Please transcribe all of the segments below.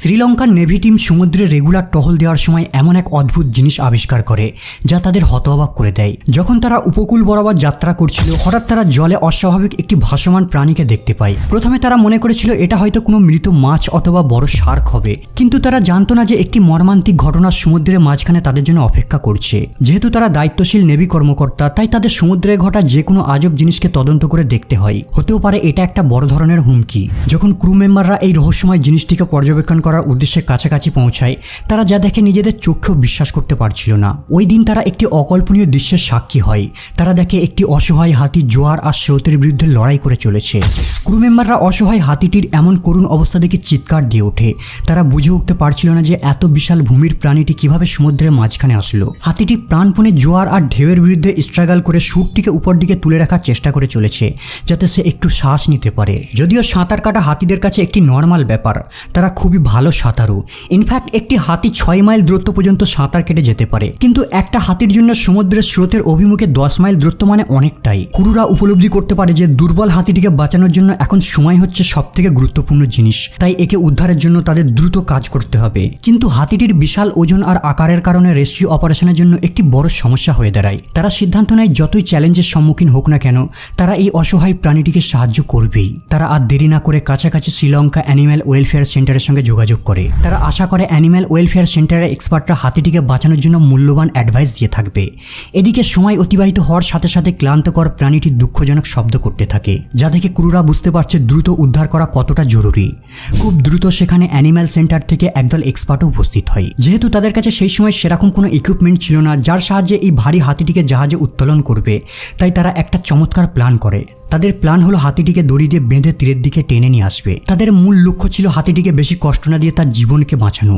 শ্রীলঙ্কার navy team সমুদ্রে regular টহল দেওয়ার সময় এমন এক অদ্ভুত জিনিস আবিষ্কার করে যা তাদের হতবাক করে দেয়। যখন তারা উপকূল বরাবর যাত্রা করছিল, হঠাৎ তারা জলে অস্বাভাবিক একটি ভাসমান প্রাণীকে দেখতে পায়। প্রথমে তারা মনে করেছিল এটা হয়তো কোনো মৃত মাছ অথবা বড় শার্ক হবে, কিন্তু তারা জানতো না যে একটি মর্মান্তিক ঘটনা সমুদ্রের মাঝখানে তাদের জন্য অপেক্ষা করছে। যেহেতু তারা দায়িত্বশীল নেভি কর্মকর্তা, তাই তাদের সমুদ্রে ঘটা যে কোনো আজব জিনিসকে তদন্ত করে দেখতে হয়। হতেও পারে এটা একটা বড় ধরনের হুমকি। যখন ক্রু মেম্বাররা এই রহস্যময় জিনিসটিকে পর্যবেক্ষণ করার উদ্দেশ্যে কাছাকাছি পৌঁছায়, তারা যা দেখে নিজেদের চোখেও বিশ্বাস করতে পারছিল না। ওই দিন তারা একটি অকল্পনীয় দৃশ্যের সাক্ষী হয়। তারা দেখে একটি অসহায় হাতি জোয়ার আর স্রোতের বিরুদ্ধে লড়াই করে চলেছে। ক্রু মেম্বাররা অসহায় হাতিটির এমন করুণ অবস্থা দেখে চিৎকার দিয়ে ওঠে। তারা বুঝে উঠতে পারছিল না যে এত বিশাল ভূমির প্রাণীটি কিভাবে সমুদ্রের মাঝখানে আসলো। হাতিটি প্রাণপণে জোয়ার আর ঢেউয়ের বিরুদ্ধে স্ট্রাগল করে সুরটিকে উপর দিকে তুলে রাখার চেষ্টা করে চলেছে, যাতে সে একটু শ্বাস নিতে পারে। যদিও সাঁতার কাটা হাতিদের কাছে একটি নর্মাল ব্যাপার, তারা খুবই ভালো সাঁতারু। ইনফ্যাক্ট একটি হাতি 6 মাইল দূরত্ব পর্যন্ত সাঁতার কেটে যেতে পারে, কিন্তু একটা হাতির জন্য সমুদ্রের স্রোতের অভিমুখে 10 মাইল দূরত্ব মানে অনেকটাই। ক্রুরা উপলব্ধি করতে পারে যে দুর্বল হাতিটিকে বাঁচানোর জন্য এখন সময় হচ্ছে সবথেকে গুরুত্বপূর্ণ জিনিস, তাই একে উদ্ধারের জন্য তাদের দ্রুত কাজ করতে হবে। কিন্তু হাতিটির বিশাল ওজন আর আকারের কারণে রেস্কিউ অপারেশনের জন্য একটি বড় সমস্যা হয়ে দাঁড়ায়। তারা সিদ্ধান্ত নেয় যতই চ্যালেঞ্জের সম্মুখীন হোক না কেন, তারা এই অসহায় প্রাণীটিকে সাহায্য করবেই। তারা আর দেরি না করে কাছাকাছি শ্রীলঙ্কা অ্যানিম্যাল ওয়েলফেয়ার সেন্টারের সঙ্গে যোগাযোগ করে। তারা আশা করে অ্যানিম্যাল ওয়েলফেয়ার সেন্টারের এক্সপার্টরা হাতিটিকে বাঁচানোর জন্য মূল্যবান অ্যাডভাইস দিয়ে থাকবে। এদিকে সময় অতিবাহিত হওয়ার সাথে সাথে ক্লান্তকর প্রাণীটি দুঃখজনক শব্দ করতে থাকে, যা দেখে ক্রুরা বুঝতে পারছে দ্রুত উদ্ধার করা কতটা জরুরি। খুব দ্রুত সেখানে অ্যানিম্যাল সেন্টার থেকে একদল এক্সপার্টও উপস্থিত হয়। যেহেতু তাদের কাছে সেই সময় সেরকম কোনো ইকুইপমেন্ট ছিল না যার সাহায্যে এই ভারী হাতিটিকে জাহাজে উত্তোলন করবে, তাই তারা একটা চমৎকার প্ল্যান করে। তাদের প্ল্যান হলো হাতিটিকে দড়ি দিয়ে বেঁধে তীরের দিকে টেনে নিয়ে আসবে। তাদের মূল লক্ষ্য ছিল হাতিটিকে বেশি কষ্ট না দিয়ে তার জীবনকে বাঁচানো।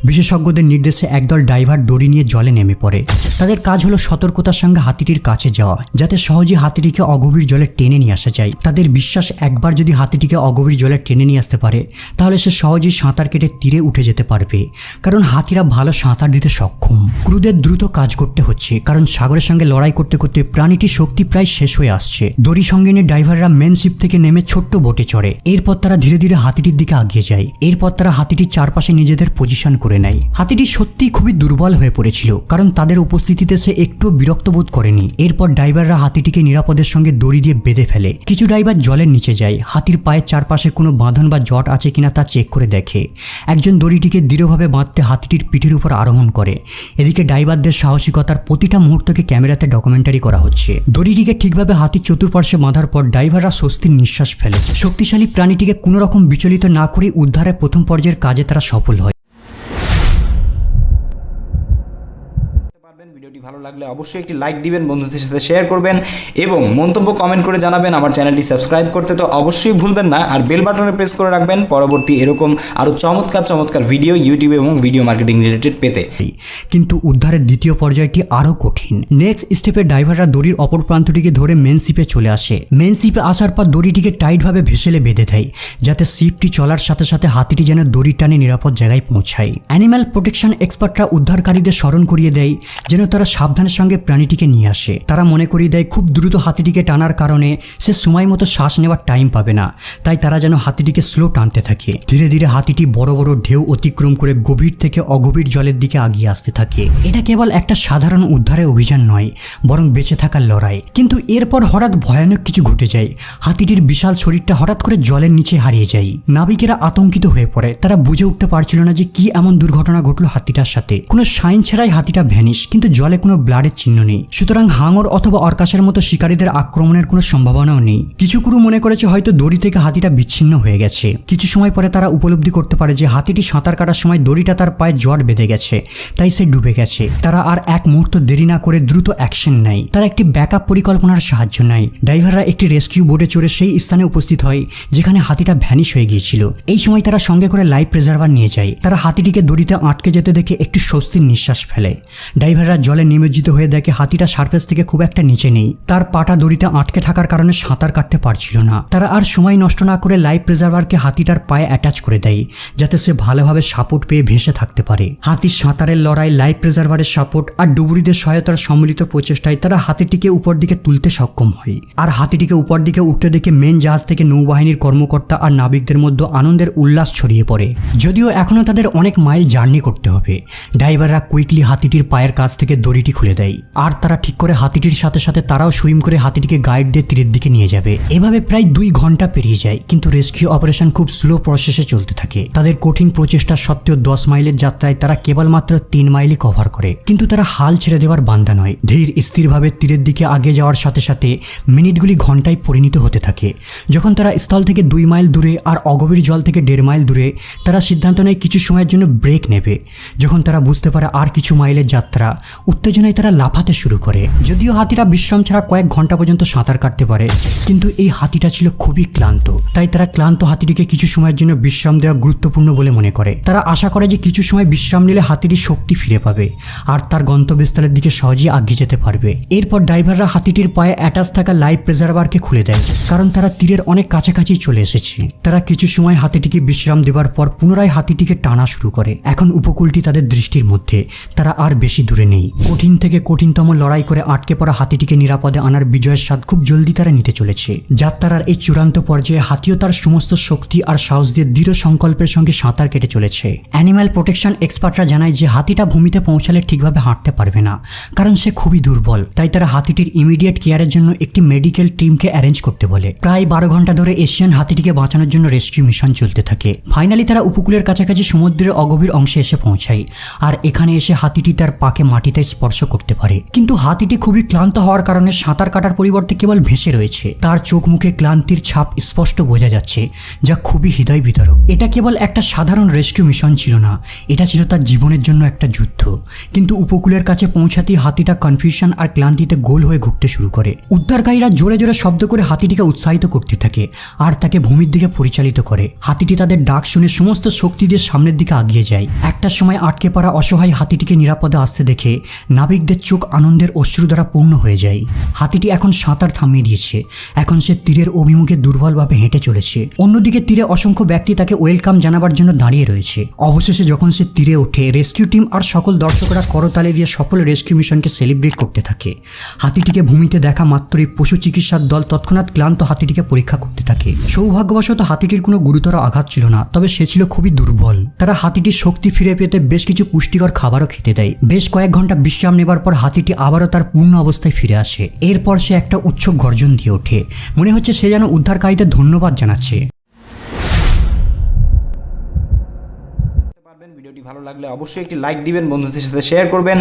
বিশেষজ্ঞদের নির্দেশে একদল ডাইভার দড়ি নিয়ে জলে নেমে পড়ে। তাদের কাজ হলো সতর্কতার সঙ্গে হাতিটির কাছে যাওয়া, যাতে সহজে হাতিটিকে অগভীর জলে টেনে নিয়ে আসা যায়। তাদের বিশ্বাস একবার যদি হাতিটিকে অগভীর জলে টেনে নিয়ে আসতে পারে, তাহলে সে সহজেই সাঁতার কেটে তীরে উঠে যেতে পারবে, কারণ হাতিরা ভালো সাঁতার দিতে সক্ষম। ক্রুদের দ্রুত কাজ করতে হচ্ছে, কারণ সাগরের সঙ্গে লড়াই করতে করতে প্রাণীটির শক্তি প্রায় শেষ হয়ে আসছে। দড়ি সঙ্গে নিয়ে ডাইভাররা মেন শিপ থেকে নেমে ছোট্ট বোটে চড়ে। এরপর তারা ধীরে ধীরে হাতিটির দিকে এগিয়ে যায়। এরপর তারা হাতিটির চারপাশে নিজেদের পজিশন করে নেয়। হাতিটি সত্যিই খুবই দুর্বল হয়ে পড়েছিল, কারণ তাদের উপস্থিতিতে সে একটু বিরক্ত বোধ করেনি। এরপর ডাইভাররা হাতিটিকে নিরাপদের সঙ্গে দড়ি দিয়ে বেঁধে ফেলে। কিছু ডাইভার জলের নিচে যায়, হাতির পায়ের চারপাশে কোনো বাঁধন বা জট আছে কিনা তা চেক করে দেখে। একজন দড়িটিকে দৃঢ়ভাবে বাঁধতে হাতিটির পিঠের উপর আরোহণ করে। এদিকে ডাইভারদের সাহসিকতার প্রতিটা মুহূর্তকে ক্যামেরাতে ডকুমেন্টারি করা হচ্ছে। দড়িটিকে ঠিকভাবে হাতির চতুর্পার্শ্বে বাঁধার পর ডাইভাররা স্বস্তির নিঃশ্বাস ফেলে। শক্তিশালী প্রাণীটিকে কোনো রকম বিচলিত না করে উদ্ধারের প্রথম পর্যায়ের কাজে তারা সফল হয়। ভিডিওটি ভালো লাগলে অবশ্যই একটি লাইক দিবেন, বন্ধুদের সাথে শেয়ার করবেন এবং মন্তব্য কমেন্ট করে জানাবেন। আমার চ্যানেলটি সাবস্ক্রাইব করতে তো অবশ্যই ভুলবেন না, আর বেল বাটনে প্রেস করে রাখবেন পরবর্তী এরকম আরও চমৎকার ভিডিও ইউটিউবে এবং ভিডিও মার্কেটিং রিলেটেড পেতে। কিন্তু উদ্ধারের দ্বিতীয় পর্যায়টি আরও কঠিন। নেক্সট স্টেপে ডাইভাররা দড়ির অপর প্রান্তটিকে ধরে মেন শিপে চলে আসে। মেন শিপে আসার পর দড়িটিকে টাইটভাবে ভেসেলে বেঁধে দেয়, যাতে শিপটি চলার সাথে সাথে হাতিটি যেন দড়ি টানে নিরাপদ জায়গায় পৌঁছায়। অ্যানিম্যাল প্রোটেকশন এক্সপার্টরা উদ্ধারকারীদের স্মরণ করিয়ে দেয় যেন তারা সাবধানের সঙ্গে প্রাণীটিকে নিয়ে আসে। তারা মনে করিয়ে দেয় খুব দ্রুত হাতিটিকে টানার কারণে সে সময় মতো শ্বাস নেওয়ার টাইম পাবে না, তাই তারা যেন হাতিটিকে স্লো টানতে থাকে। ধীরে ধীরে হাতিটি বড় বড় ঢেউ অতিক্রম করে গভীর থেকে অগভীর জলের দিকে এগিয়ে আসতে থাকে। এটা কেবল একটা সাধারণ উদ্ধারের অভিযান নয়, বরং বেঁচে থাকার লড়াই। কিন্তু এরপর হঠাৎ ভয়ানক কিছু ঘটে যায়। হাতিটির বিশাল শরীরটা হঠাৎ করে জলের নিচে হারিয়ে যায়। নাবিকেরা আতঙ্কিত হয়ে পড়ে। তারা বুঝে উঠতে পারছিল না যে কি এমন দুর্ঘটনা ঘটলো হাতিটার সাথে। কোনো সাইন ছাড়াই হাতিটা ভ্যানিশ, কিন্তু জলে কোনো ব্লাডের চিহ্ন নেই। সুতরাং হাঙর অথবা অর্কাসের মতো শিকারীদের আক্রমণের কোনো সম্ভাবনাও নেই। কিছু ক্রু মনে করেছে হয়তো দড়ি থেকে হাতিটা বিচ্ছিন্ন হয়ে গেছে। কিছু সময় পরে তারা উপলব্ধি করতে পারে যে হাতিটি সাঁতার কাটার সময় দড়িটা তার পায়ে জট বেঁধে গেছে, তাই সে ডুবে গেছে। তারা আর এক মুহূর্ত দেরি না করে দ্রুত অ্যাকশন নেয়। তারা একটি ব্যাকআপ পরিকল্পনার সাহায্য নেয়। ড্রাইভাররা একটি রেস্কিউ বোটে চড়ে সেই স্থানে উপস্থিত হয় যেখানে হাতিটা ভ্যানিশ হয়ে গিয়েছিল। এই সময় তারা সঙ্গে করে লাইফ প্রিজার্ভার নিয়ে যায়। তারা হাতিটিকে দড়িতে আটকে যেতে দেখে একটি স্বস্তির নিঃশ্বাস ফেলে। ড্রাইভাররা জলে নেমে নিমজ্জিত হয়ে দেখে হাতিটা সারফেস থেকে খুব একটা নিচে নেই। তার পাটা দড়িতে আটকে থাকার কারণে সাঁতার কাটতে পারছিল না। তারা আর সময় নষ্ট না করে লাইফ প্রিজার্ভারকে হাতিটার পায়ে অ্যাটাচ করে দেয় যাতে সে ভালোভাবে সাপোর্ট পেয়ে ভেসে থাকতে পারে। হাতির সাঁতারের লড়াই, লাইফ প্রিজার্ভারের সাপোর্ট আর ডুবুরিদের সহায়তার সম্মিলিত প্রচেষ্টায় তারা হাতিটিকে উপর দিকে তুলতে সক্ষম হয়। আর হাতিটিকে উপর দিকে উঠতে দেখে মেন জাহাজ থেকে নৌবাহিনীর কর্মকর্তা আর নাবিকদের মধ্যে আনন্দের উল্লাস ছড়িয়ে পড়ে। যদিও এখনও তাদের অনেক মাইল জার্নি করতে হবে, ড্রাইভাররা কুইকলি হাতিটির পায়ের কাছ থেকে দড়িটি খুলে দেয়। আর তারা ঠিক করে হাতিটির সাথে সাথে তারাও সুইম করে হাতিটিকে গাইড দিয়ে তীরের দিকে নিয়ে যাবে। এভাবে প্রায় 2 ঘন্টা পেরিয়ে যায়, কিন্তু রেস্কিউ অপারেশন খুব স্লো প্রসেসে চলতে থাকে। তাদের কঠিন প্রচেষ্টা সত্ত্বেও 10 মাইলের যাত্রায় তারা কেবলমাত্র 3 মাইলই কভার করে। কিন্তু তারা হাল ছেড়ে দেওয়ার বান্দা নয়। ধীর স্থিরভাবে তীরের দিকে আগে যাওয়ার সাথে সাথে মিনিটগুলি ঘন্টায় পরিণত হতে থাকে। যখন তারা স্থল থেকে 2 মাইল দূরে আর অগভীর জল থেকে 1.5 মাইল দূরে, তারা সিদ্ধান্ত নেয় কিছু সময়ের জন্য ব্রেক নেবে। যখন তারা বুঝতে পারে আর কিছু মাইলের যাত্রা, উত্তেজনায় তারা লাফাতে শুরু করে। যদিও হাতিরা বিশ্রাম ছাড়া কয়েক ঘন্টা পর্যন্ত সাঁতার কাটতে পারে, কিন্তু এই হাতিটা ছিল খুবই ক্লান্ত। তাই তারা ক্লান্ত হাতিটিকে কিছু সময়ের জন্য বিশ্রাম দেওয়া গুরুত্বপূর্ণ বলে মনে করে। তারা আশা করে যে কিছু সময় বিশ্রাম নিলে হাতিটি শক্তি ফিরে পাবে আর তার গন্তব্যস্থলের দিকে সহজেই এগিয়ে যেতে পারবে। এরপর ড্রাইভাররা হাতিটির পায়ে অ্যাটাচ থাকা লাইফ প্রিজার্ভারকে খুলে দেয়, কারণ তারা তীরের অনেক কাছাকাছি চলে এসেছে। তারা কিছু সময় হাতিটিকে বিশ্রাম দেওয়ার পর পুনরায় হাতিটিকে টানা শুরু করে। এখন উপকূলটি তাদের দৃষ্টির মধ্যে, তারা আর বেশি দূরে নেই। কঠিন থেকে কঠিনতম লড়াই করে আটকে পড়া হাতিটিকে নিরাপদে আনার বিজয়ের স্বাদ খুব জলদি তারা নিতে চলেছে। যাত্রার এই চূড়ান্ত পর্যায়ে হাতিও তার সমস্ত শক্তি আর সাহস দিয়ে দৃঢ় সংকল্পের সঙ্গে সাঁতার কেটে চলেছে। অ্যানিম্যাল প্রোটেকশন এক্সপার্টরা জানায় যে হাতিটা ভূমিতে পৌঁছালে ঠিকভাবে হাঁটতে পারবে না, কারণ সে খুবই দুর্বল। তাই তারা হাতিটির ইমিডিয়েট কেয়ারের জন্য একটি মেডিকেল টিমকে অ্যারেঞ্জ করতে বলে। প্রায় 12 ঘন্টা ধরে এশিয়ান হাতিটিকে বাঁচানোর জন্য রেস্কিউ মিশন চলতে থাকে। ফাইনালি তারা উপকূলের কাছাকাছি সমুদ্রের অগভীর অংশে এসে পৌঁছায়। আর এখানে এসে হাতিটি তার পাকে মাটিতে স্পর্শ করতে পারে, কিন্তু হাতিটি খুবই ক্লান্ত হওয়ার কারণে সাঁতার কাটার পরিবর্তে কেবল ভেসে রয়েছে। তার চোখ মুখে ক্লান্তির ছাপ স্পষ্ট বোঝা যাচ্ছে, যা খুবই হৃদয় বিদারক। এটা কেবল একটা সাধারণ রেস্কিউ মিশন ছিল না, এটা ছিল তার জীবনের জন্য একটা যুদ্ধ। কিন্তু উপকূলের কাছে পৌঁছাতেই হাতিটা কনফিউশন আর ক্লান্তিতে গোল হয়ে ঘুরতে শুরু করে। উদ্ধারকারীরা জোরে জোরে শব্দ করে হাতিটিকে উৎসাহিত করতে থাকে আর তাকে ভূমির দিকে পরিচালিত করে। হাতিটি তাদের ডাক শুনে সমস্ত শক্তি দিয়ে সামনের দিকে এগিয়ে যায়। একটা সময় আটকে পড়া অসহায় হাতিটিকে নিরাপদে আসতে দেখে নাবিকদের চোখ আনন্দের অশ্রু দ্বারা পূর্ণ হয়ে যায়। হাতিটি এখন সাঁতার থামিয়ে দিয়েছে, এখন সে তীরের অভিমুখে দুর্বলভাবে হেঁটে চলেছে। অন্যদিকে তীরে অসংখ্য ব্যক্তি তাকে ওয়েলকাম জানাবার জন্য দাঁড়িয়ে রয়েছে। অবশেষে যখন সে তীরে ওঠে, রেস্কিউ টিম আর সকল দর্শকরা করতালি দিয়ে সফল রেস্কিউ মিশনকে সেলিব্রেট করতে থাকে। হাতিটিকে ভূমিতে দেখা মাত্রই পশু চিকিৎসার দল তৎক্ষণাৎ ক্লান্ত হাতিটিকে পরীক্ষা করতে থাকে। সৌভাগ্যবশত হাতিটির কোনো গুরুতর আঘাত ছিল না, তবে সে ছিল খুবই দুর্বল। তারা হাতিটির শক্তি ফিরে পেতে বেশ কিছু পুষ্টিকর খাবারও খেতে দেয়। বেশ কয়েক ঘন্টা বিশ্রাম নেবার পর হাতিটি আবারও তার পূর্ণ অবস্থায় ফিরে আসে। এরপর সে একটা উৎসুক গর্জন দিয়ে ওঠে, মনে হচ্ছে সে যেন উদ্ধারকারীদের ধন্যবাদ জানাচ্ছে। ভিডিওটি ভালো লাগলে অবশ্যই একটি লাইক দিবেন, বন্ধুদের সাথে শেয়ার করবেন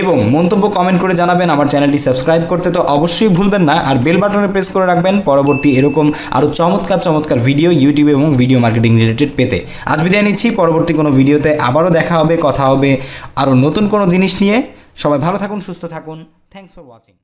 এবং মন্তব্য কমেন্ট করে জানাবেন। আমার চ্যানেলটি সাবস্ক্রাইব করতে তো অবশ্যই ভুলবেন না, আর বেল বাটনে প্রেস করে রাখবেন পরবর্তী এরকম আরও চমৎকার ভিডিও ইউটিউবে এবং ভিডিও মার্কেটিং রিলেটেড পেতে। আজ বিদায় নিচ্ছি, পরবর্তী কোনো ভিডিওতে আবারও দেখা হবে, কথা হবে আরও নতুন কোনো জিনিস নিয়ে। সবাই ভালো থাকুন, সুস্থ থাকুন। Thanks for watching.